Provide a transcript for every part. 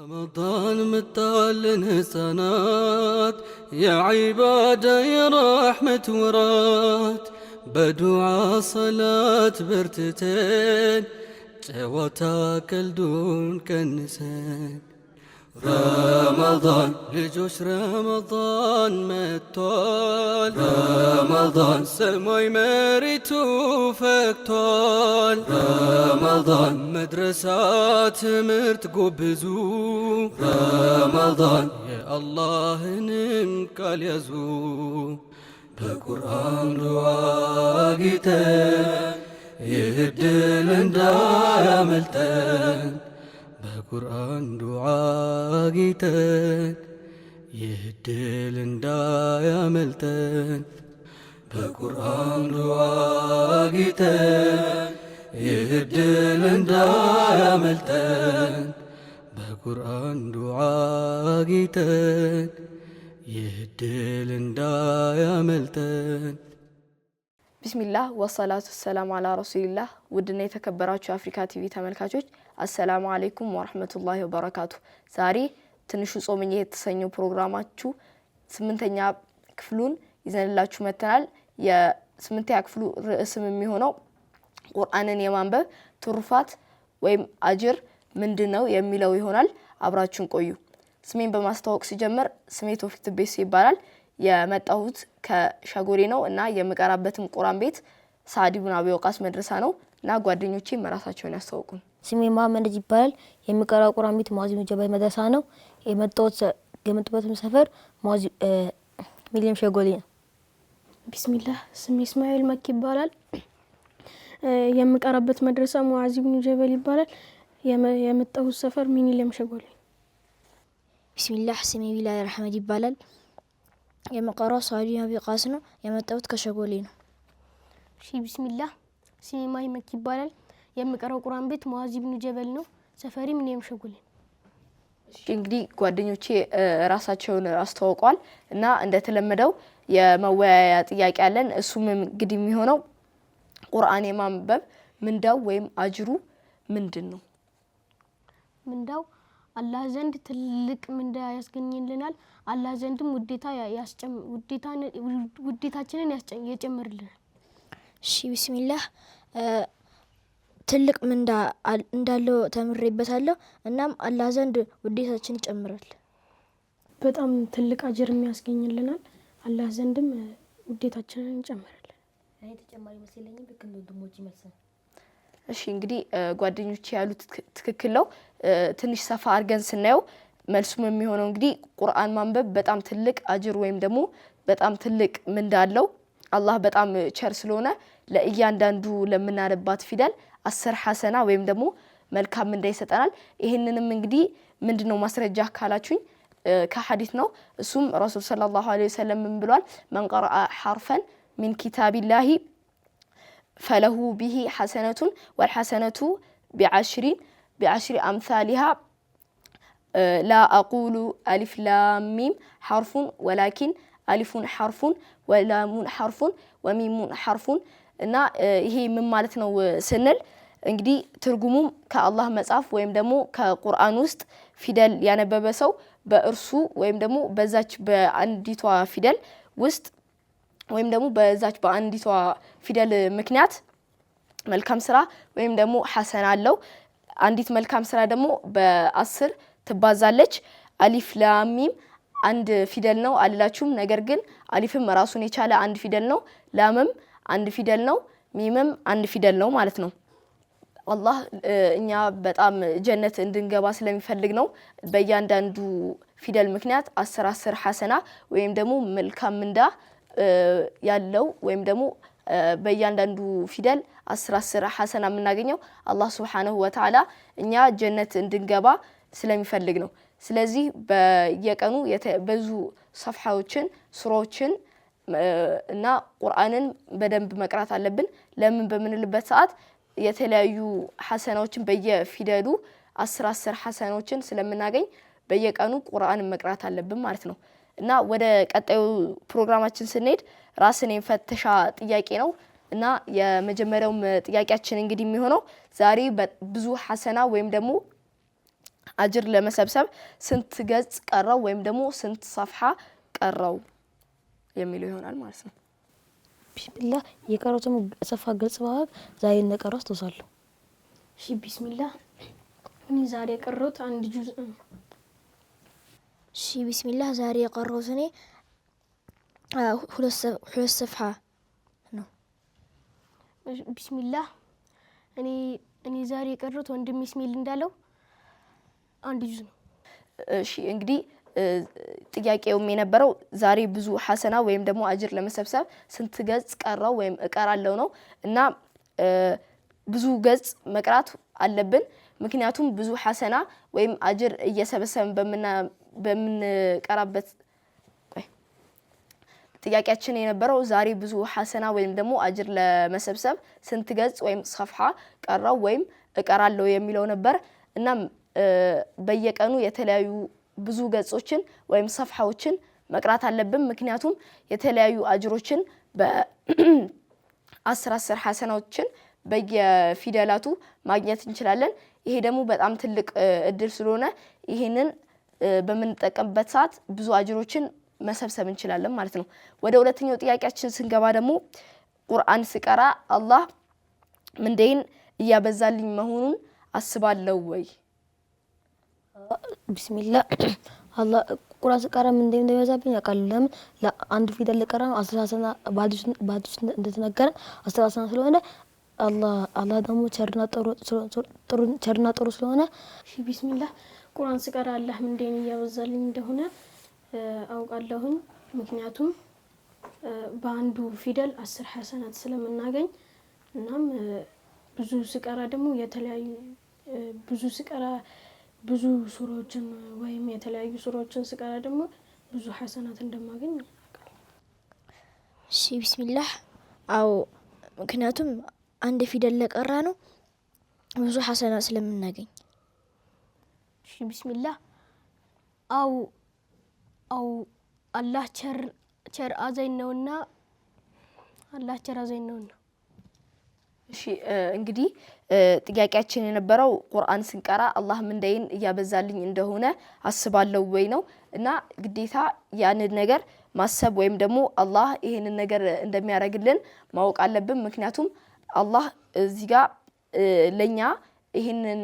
رمضان متعلن سنات يا عبادة يا رحمة ورات بدعاء صلاة برتتين جواتا كالدون كنسين رمضان لجوش رمضان متول رمضان سماي مريتو فكتول رمضان مدرسات مرت قبزو رمضان يا الله نمكال يزو بقرآن رواقتين يهدل اندايا ملتين በቁርአን ዱዓ ጌተን ይህድል እንዳያመልጠን በቁርአን ዱዓ ጌተን ይህድል እንዳያመልጠን በቁርአን ዱዓ ጌተን ይህድል እንዳያመልጠን ቢስሚላህ ወሰላቱ ሰላም አላ ረሱሊላህ። ውድና የተከበራችሁ አፍሪካ ቲቪ ተመልካቾች አሰላሙ አለይኩም ወራህመቱላሂ ወበረካቱ። ዛሬ ትንሹ ጾምኛ የተሰኘው ፕሮግራማችሁ 8ኛ ክፍሉን ይዘንላችሁ መተናል። የ8ኛ ክፍሉ ርዕስም የሚሆነው ቁርአንን የማንበብ ትሩፋት ወይም አጅር ምንድነው የሚለው ይሆናል። አብራችሁን ቆዩ። ስሜን በማስተዋወቅ ሲጀምር ስሜ ቶፊቅ ትቤስ ይባላል። የመጣሁት ከሻጎሬ ነው እና የምቀራበትም ቁርአን ቤት ሳዕድ ኢብኑ አቢ ወቃስ መድረሳ ነው እና ጓደኞቼ መራሳቸውን ያስተዋውቁን። ስሜ መሐመድ ይባላል። የምቀራው ቁርአን ቤት ሙአዝ ኢብኑ ጀበል መድረሳ ነው። የመጣሁት ሰፈር ሚሊየም ሸጎሌ ነው። ቢስሚላህ ስሜ እስማኤል መኪ ይባላል። የምቀራበት መድረሳ ሙአዝ ኢብኑ ጀበል ይባላል። የመጣሁት ሰፈር ሚሊየም ሸጎሌ። ቢስሚላህ ስሜ ቢላል አህመድ ይባላል። የምቀራው ሳዕድ ኢብኑ አቢ ወቃስ ነው። የመጣሁት ከሸጎሌ ነው። እሺ ቢስሚላህ ስሜ ማሂ መኪ ይባላል። የምቀራው ቁርአን ቤት ሙአዝ ኢብኑ ጀበል ነው። ሰፈሪ ሚሊየም ሸጎሌ። እንግዲህ ጓደኞቼ ራሳቸውን አስተዋውቀዋል እና እንደተለመደው የመወያያ ጥያቄ አለን። እሱም እንግዲህ የሚሆነው ቁርአን የማንበብ ምንዳው ወይም አጅሩ ምንድነው? ምንዳው አላህ ዘንድ ትልቅ ምንዳ ያስገኝልናል። አላህ ዘንድም ውዴታችንን ያጨምርልናል። እሺ ቢስሚላህ ትልቅ ምንዳ እንዳለው ተምሬበታለሁ። እናም አላህ ዘንድ ውዴታችን ይጨምራል። በጣም ትልቅ አጅር ያስገኝልናል። አላህ ዘንድም ውዴታችንን ይጨምራል። እኔ ተጨማሪ መስለኝ በክንዱ ወንድሞች ይመስል። እሺ እንግዲህ ጓደኞቼ ያሉት ትክክል ነው። ትንሽ ሰፋ አድርገን ስናየው መልሱም የሚሆነው እንግዲህ ቁርአን ማንበብ በጣም ትልቅ አጅር ወይም ደግሞ በጣም ትልቅ ምንዳ አለው። አላህ በጣም ቸር ስለሆነ ለእያንዳንዱ ለምናነባት ፊደል 10 ሐሰና ወይም ደግሞ መልካም ምንዳ ይሰጠናል። ይሄንንም እንግዲህ ምንድነው ማስረጃ ካላችሁኝ ከሐዲስ ነው። እሱም ረሱል ሰለላሁ ዐለይሂ ወሰለም ምን ብሏል? መን ቀረአ ሐርፈን ሚን ኪታቢላሂ ፈለሁ ቢሂ ሐሰነቱን ወልሐሰነቱ ቢዐሽሪ አምሳሊሃ ላ አቁሉ አሊፍ ላም ሚም ሐርፉን ወላኪን አሊፉን ሐርፉን ወላሙን ሐርፉን ወሚሙን ሐርፉን። እና ይሄ ምን ማለት ነው ስንል እንግዲህ ትርጉሙም ከአላህ መጽሐፍ ወይም ደግሞ ከቁርአን ውስጥ ፊደል ያነበበ ሰው በእርሱ ወይም ደግሞ በዛች በአንዲቷ ፊደል ውስጥ ወይም ደግሞ በዛች በአንዲቷ ፊደል ምክንያት መልካም ስራ ወይም ደግሞ ሐሰና አለው። አንዲት መልካም ስራ ደግሞ በ10 ትባዛለች። አሊፍ ላም ሚም አንድ ፊደል ነው አልላችሁም። ነገር ግን አሊፍም ራሱን የቻለ አንድ ፊደል ነው፣ ላምም አንድ ፊደል ነው፣ ሚምም አንድ ፊደል ነው ማለት ነው። አላህ እኛ በጣም ጀነት እንድንገባ ስለሚፈልግ ነው በእያንዳንዱ ፊደል ምክንያት 10 ሐሰና ወይም ደግሞ መልካም ምንዳ ያለው ወይም ደግሞ በእያንዳንዱ ፊደል 10 ሐሰና የምናገኘው አላህ Subhanahu Wa Ta'ala እኛ ጀነት እንድንገባ ስለሚፈልግ ነው። ስለዚህ በየቀኑ ብዙ ሰፍሐዎችን ሱራዎችን እና ቁርአንን በደንብ መቅራት አለብን። ለምን በምንልበት ሰዓት የተለያዩ ሐሰናዎችን በየፊደሉ 10 ሐሰናዎችን ስለምናገኝ በየቀኑ ቁርአንን መቅራት አለብን ማለት ነው። እና ወደ ቀጣዩ ፕሮግራማችን ስንሄድ ራስን የፈተሻ ጥያቄ ነው እና የመጀመሪያው ጥያቄያችን እንግዲህ የሚሆነው ዛሬ ብዙ ሐሰና ወይም ደግሞ አጅር ለመሰብሰብ ስንት ገጽ ቀረው ወይም ደግሞ ስንት ሰፍሐ ቀረው የሚለው ይሆናል ማለት ነው። ቢስሚላህ የቀረውም ሰፋ ገጽ ባግ ዛሬ እንደቀረው አስተውሳለሁ። እሺ ቢስሚላህ እኔ ዛሬ የቀረውት አንድ ጁዝ ነው። እሺ ቢስሚላህ ዛሬ የቀረውት እኔ ሁለት ሰፍሐ ነው። ቢስሚላህ እኔ ዛሬ የቀረውት ወንድም ኢስማኤል እንዳለው አንድ ጁዝ ነው። እሺ እንግዲህ ጥያቄውም የነበረው ዛሬ ብዙ ሐሰና ወይም ደግሞ አጅር ለመሰብሰብ ስንት ገጽ ቀረው ወይም እቀራለሁ ነው እና ብዙ ገጽ መቅራት አለብን። ምክንያቱም ብዙ ሐሰና ወይም አጅር እየሰበሰብን በምንቀራበት ጥያቄያችን የነበረው ዛሬ ብዙ ሐሰና ወይም ደግሞ አጅር ለመሰብሰብ ስንት ገጽ ወይም ሰፍሐ ቀረው ወይም እቀራለሁ የሚለው ነበር። እና በየቀኑ የተለያዩ ብዙ ገጾችን ወይም ሰፍሐዎችን መቅራት አለብን። ምክንያቱም የተለያዩ አጅሮችን በ10 ሐሰናዎችን በየፊደላቱ ማግኘት እንችላለን። ይሄ ደግሞ በጣም ትልቅ እድል ስለሆነ ይሄንን በምንጠቀምበት ሰዓት ብዙ አጅሮችን መሰብሰብ እንችላለን ማለት ነው። ወደ ሁለተኛው ጥያቄያችን ስንገባ ደግሞ ቁርአን ስቀራ አላህ ምንዴን እያበዛልኝ መሆኑን አስባለሁ ወይ? ቢስሚላህ አላህ ቁርአን ስቀራ ምን እንደሚበዛብኝ አውቃለሁ። ለምን ለአንድ ፊደል ለቀራ አስተሳሰና ባዲስ እንደተነገረ አስተሳሰና ስለሆነ አላህ ደግሞ ቸርና ጥሩ ስለሆነ እሺ ቢስሚላህ ቁርአን ስቀራ አላህ ምንዴን እያበዛልኝ እንደሆነ አውቃለሁኝ። ምክንያቱም በአንዱ ፊደል 10 ሐሰናት ስለምናገኝ እናም ብዙ ስቀራ ደግሞ የተለያዩ ብዙ ሱራዎችን ወይም የተለያዩ ሱራዎችን ስቀራ ደግሞ ብዙ ሐሰናት እንደማገኝ አውቃለሁ። እሺ ቢስሚላህ አው ምክንያቱም አንድ ፊደል ለቀራ ነው ብዙ ሐሰናት ስለምናገኝ። እሺ ቢስሚላህ አው አላህ ቸር አዛኝ ነውና አላህ ቸር አዛኝ ነውና። እሺ እንግዲህ ጥያቄያችን የነበረው ቁርአን ስንቀራ አላህ ምንዴን እያበዛልኝ እንደሆነ አስባለሁ ወይ ነው እና ግዴታ ያንን ነገር ማሰብ ወይም ደግሞ አላህ ይሄንን ነገር እንደሚያደርግልን ማወቅ አለብን። ምክንያቱም አላህ እዚህ ጋር ለኛ ይሄንን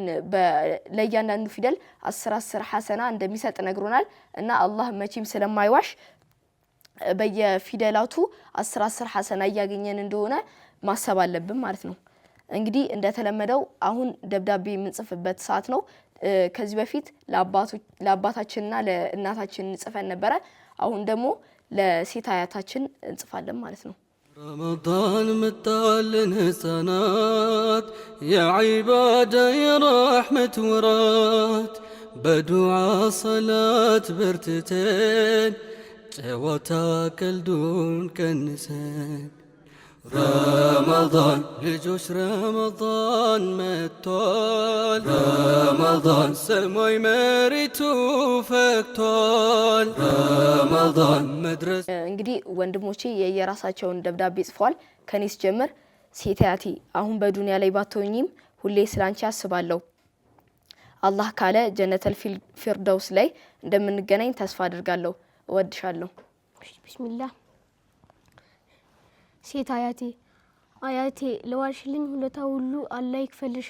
ለእያንዳንዱ ፊደል 10 ሐሰና እንደሚሰጥ ነግሮናል እና አላህ መቼም ስለማይዋሽ በየፊደላቱ 10 ሐሰና እያገኘን እንደሆነ ማሰብ አለብን ማለት ነው። እንግዲህ እንደተለመደው አሁን ደብዳቤ የምንጽፍበት ሰዓት ነው። ከዚህ በፊት ለአባታችንና ለእናታችን እንጽፈን ነበረ። አሁን ደግሞ ለሴት አያታችን እንጽፋለን ማለት ነው። رمضان متعلن هسانات يا عبادة يا رحمة ورات بدعاء صلاة برتتين جواتاك الدون كنسان رمضان لجوش رمضان متول رمضان سموي مريتو فكتول رمضان مدرسة እንግዲህ ወንድሞቼ የየራሳቸውን ደብዳቤ ጽፈዋል። ከኔስ ጀምር ሴታያቲ አሁን በዱንያ ላይ ባትሆኚም ሁሌ ስላንቺ አስባለሁ። አላህ ካለ ጀነተል ፊርደውስ ላይ እንደምንገናኝ ተስፋ አድርጋለሁ። እወድሻለሁ። ቢስሚላህ ሴት አያቴ ለዋልሽልኝ ሁለታ ሁሉ አላህ ይክፈልሽ።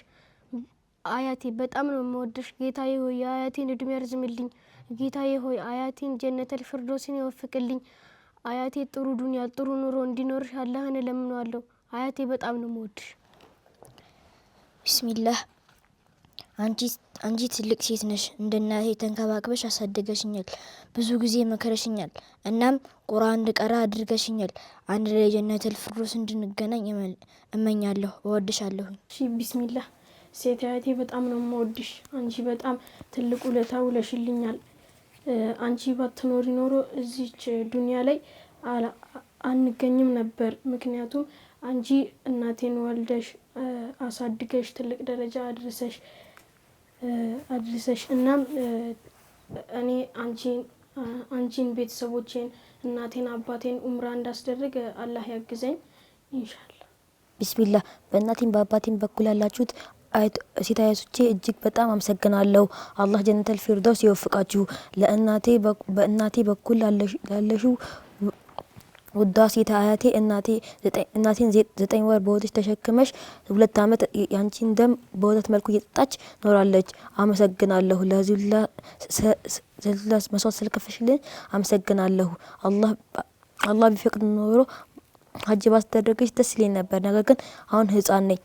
አያቴ በጣም ነው የምወድሽ። ጌታዬ ሆይ አያቴን እድሜ ያርዝምልኝ። ጌታዬ ሆይ አያቴን ጀነተል ፊርደውስን ይወፍቅልኝ። አያቴ ጥሩ ዱንያ ጥሩ ኑሮ እንዲኖርሽ አላህን እለምነዋለሁ። አያቴ በጣም ነው የምወድሽ። ቢስሚላህ አንቺ ትልቅ ሴት ነሽ። እንደ እናቴ ተንከባክበሽ አሳድገሽኛል። ብዙ ጊዜ መከረሽኛል። እናም ቁርአን እንድቀራ አድርገሽኛል። አንድ ላይ ጀነተል ፊርደውስ እንድንገናኝ እመኛለሁ። እወድሻለሁ። እሺ ቢስሚላህ ሴት አያቴ በጣም ነው የምወድሽ። አንቺ በጣም ትልቅ ውለታ ውለሽልኛል። አንቺ ባትኖሪ ኖሮ እዚች ዱንያ ላይ አንገኝም ነበር። ምክንያቱም አንቺ እናቴን ወልደሽ አሳድገሽ ትልቅ ደረጃ አድርሰሽ እናም እኔ አንቺን ቤተሰቦቼን እናቴን አባቴን ኡምራ እንዳስደርግ አላህ ያግዘኝ ኢንሻአላህ። ቢስሚላህ በእናቴም በአባቴም በኩል ያላችሁት ሴት አያቶቼ እጅግ በጣም አመሰግናለሁ። አላህ ጀነተል ፊርደውስ ይወፍቃችሁ። በእናቴ በኩል ላለሽው ውዳ ሴት አያቴ እናቴን 9 ወር በወተት ተሸክመሽ 2 አመት ያንቺን ደም በወተት መልኩ እየጠጣች ኖራለች። አመሰግናለሁ። ለዚህ መስዋዕት ስለከፈሽልኝ አመሰግናለሁ። አላህ ቢፈቅድ ኖሮ ሀጅ ባስደረገች ደስ ይለኝ ነበር። ነገር ግን አሁን ህፃን ነኝ።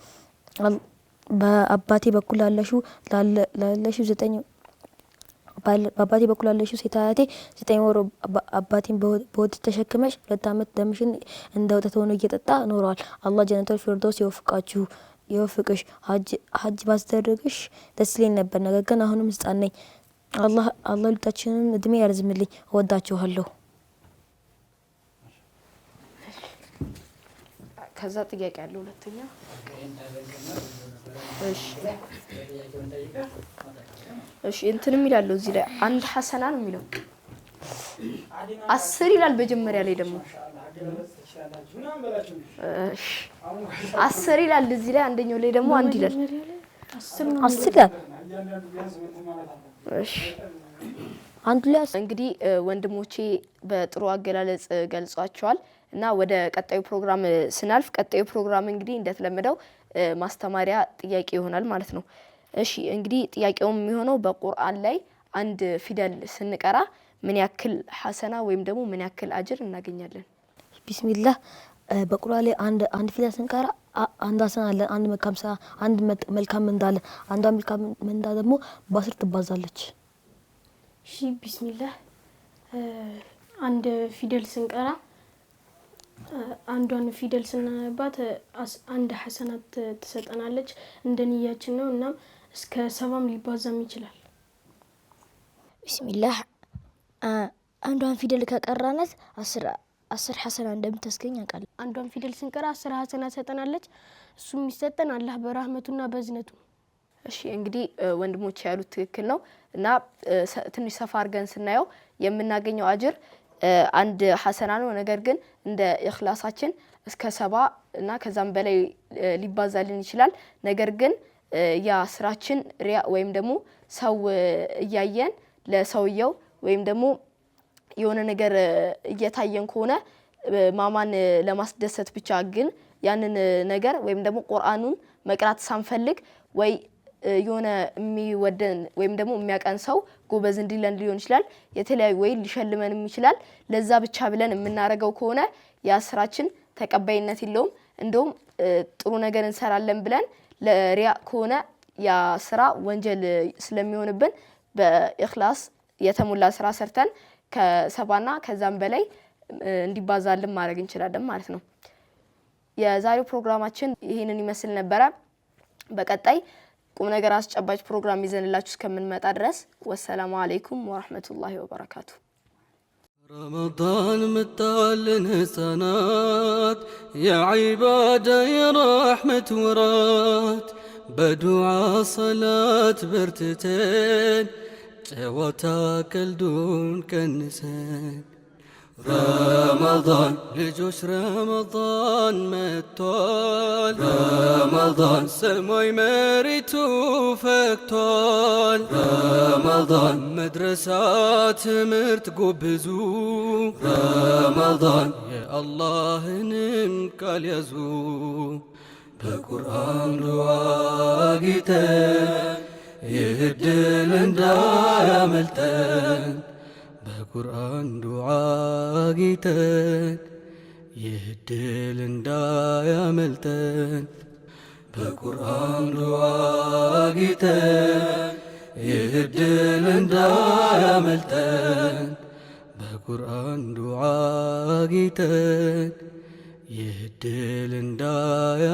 በአባቴ በኩል ላለሽው በአባቴ በኩል ላለሽው ሴት አያቴ 9 ወር አባቴን በወተት ተሸክመሽ 2 አመት ደምሽን እንደ ወተት ሆኖ እየጠጣ ኖረዋል። አላህ ጀነተል ፊርደውስ ይወፍቅሽ። ሀጅ ባስደረገሽ ደስ ይለኝ ነበር። ነገር ግን አሁንም ህፃን ነኝ። አላህ ሁላችንን እድሜ ያርዝምልኝ። እወዳችኋለሁ። ከዛ ጥያቄ ያለው ሁለተኛ እሺ እንትንም ይላል እዚህ ላይ አንድ ሐሰና ነው የሚለው 10 ይላል። መጀመሪያ ላይ ደግሞ 10 ይላል እዚህ ላይ አንደኛው ላይ ደግሞ 1 ይላል። 10 ይላል። እሺ አንዱ ላይ እንግዲህ ወንድሞቼ በጥሩ አገላለጽ ገልጿቸዋል። እና ወደ ቀጣዩ ፕሮግራም ስናልፍ ቀጣዩ ፕሮግራም እንግዲህ እንደተለመደው ማስተማሪያ ጥያቄ ይሆናል ማለት ነው። እሺ እንግዲህ ጥያቄውም የሚሆነው በቁርአን ላይ አንድ ፊደል ስንቀራ ምን ያክል ሐሰና ወይም ደግሞ ምን ያክል አጅር እናገኛለን? ቢስሚላህ በቁርአን ላይ አንድ ፊደል ስንቀራ አንድ ሐሰና አለ፣ አንድ መልካም እንዳለ፣ አንዷ መልካም እንዳ ደግሞ በ10 ትባዛለች። እሺ ቢስሚላህ አንድ ፊደል ስንቀራ አንዷን ፊደል ስናነባት አንድ ሐሰናት ትሰጠናለች እንደንያችን ነው። እና እስከ 7 ሊባዛም ይችላል። ቢስሚላህ አንዷን ፊደል ከቀራናት 10 ሐሰና እንደምታስገኝ አውቃለሁ። አንዷን ፊደል ስንቀራ 10 ሐሰና ትሰጠናለች። እሱም የሚሰጠን አላህ በረህመቱና በእዝነቱ። እሺ እንግዲህ ወንድሞች ያሉት ትክክል ነው። እና ትንሽ ሰፋ አድርገን ስናየው የምናገኘው አጅር አንድ ሐሰና ነው። ነገር ግን እንደ ኢኽላሳችን እስከ 70 እና ከዛም በላይ ሊባዛልን ይችላል። ነገር ግን ያ ስራችን ሪያ ወይም ደግሞ ሰው እያየን ለሰውየው ወይም ደግሞ የሆነ ነገር እየታየን ከሆነ ማማን ለማስደሰት ብቻ ግን ያንን ነገር ወይም ደግሞ ቁርአኑን መቅራት ሳንፈልግ ወይ የሆነ የሚወደን ወይም ደግሞ የሚያቀን ሰው ጎበዝ እንዲለን ሊሆን ይችላል። የተለያዩ ወይ ሊሸልመንም ይችላል። ለዛ ብቻ ብለን የምናረገው ከሆነ ያ ስራችን ተቀባይነት የለውም። እንደውም ጥሩ ነገር እንሰራለን ብለን ለሪያ ከሆነ ያ ስራ ወንጀል ስለሚሆንብን በኢኽላስ የተሞላ ስራ ሰርተን ከ70ና ከዛም በላይ እንዲባዛልን ማድረግ እንችላለን ማለት ነው። የዛሬው ፕሮግራማችን ይሄንን ይመስል ነበረ። በቀጣይ ቁም ነገር አስጨባጭ ፕሮግራም ይዘንላችሁ እስከምንመጣ ድረስ ወሰላሙ አለይኩም ወራህመቱላሂ ወበረካቱ። رمضان متعلن هسانات يا عبادة يا رحمة ورات بدعاء صلاة برتتين جواتاك الدون كنسان رمضان لجوش رمضان متول رمضان سموي مريتو فكتول رمضان مدرسات مرت قبزو رمضان يا الله نمكال يزو بقرآن دعاقتن يهدل اندايا ملتن በቁርአን ዱዓ ጌተን ይህድል እንዳያመልጠን በቁርአን ዱዓ ጌተን ይህድል እንዳያመልጠን በቁርአን ዱዓ ጌተን ይህድል እንዳያ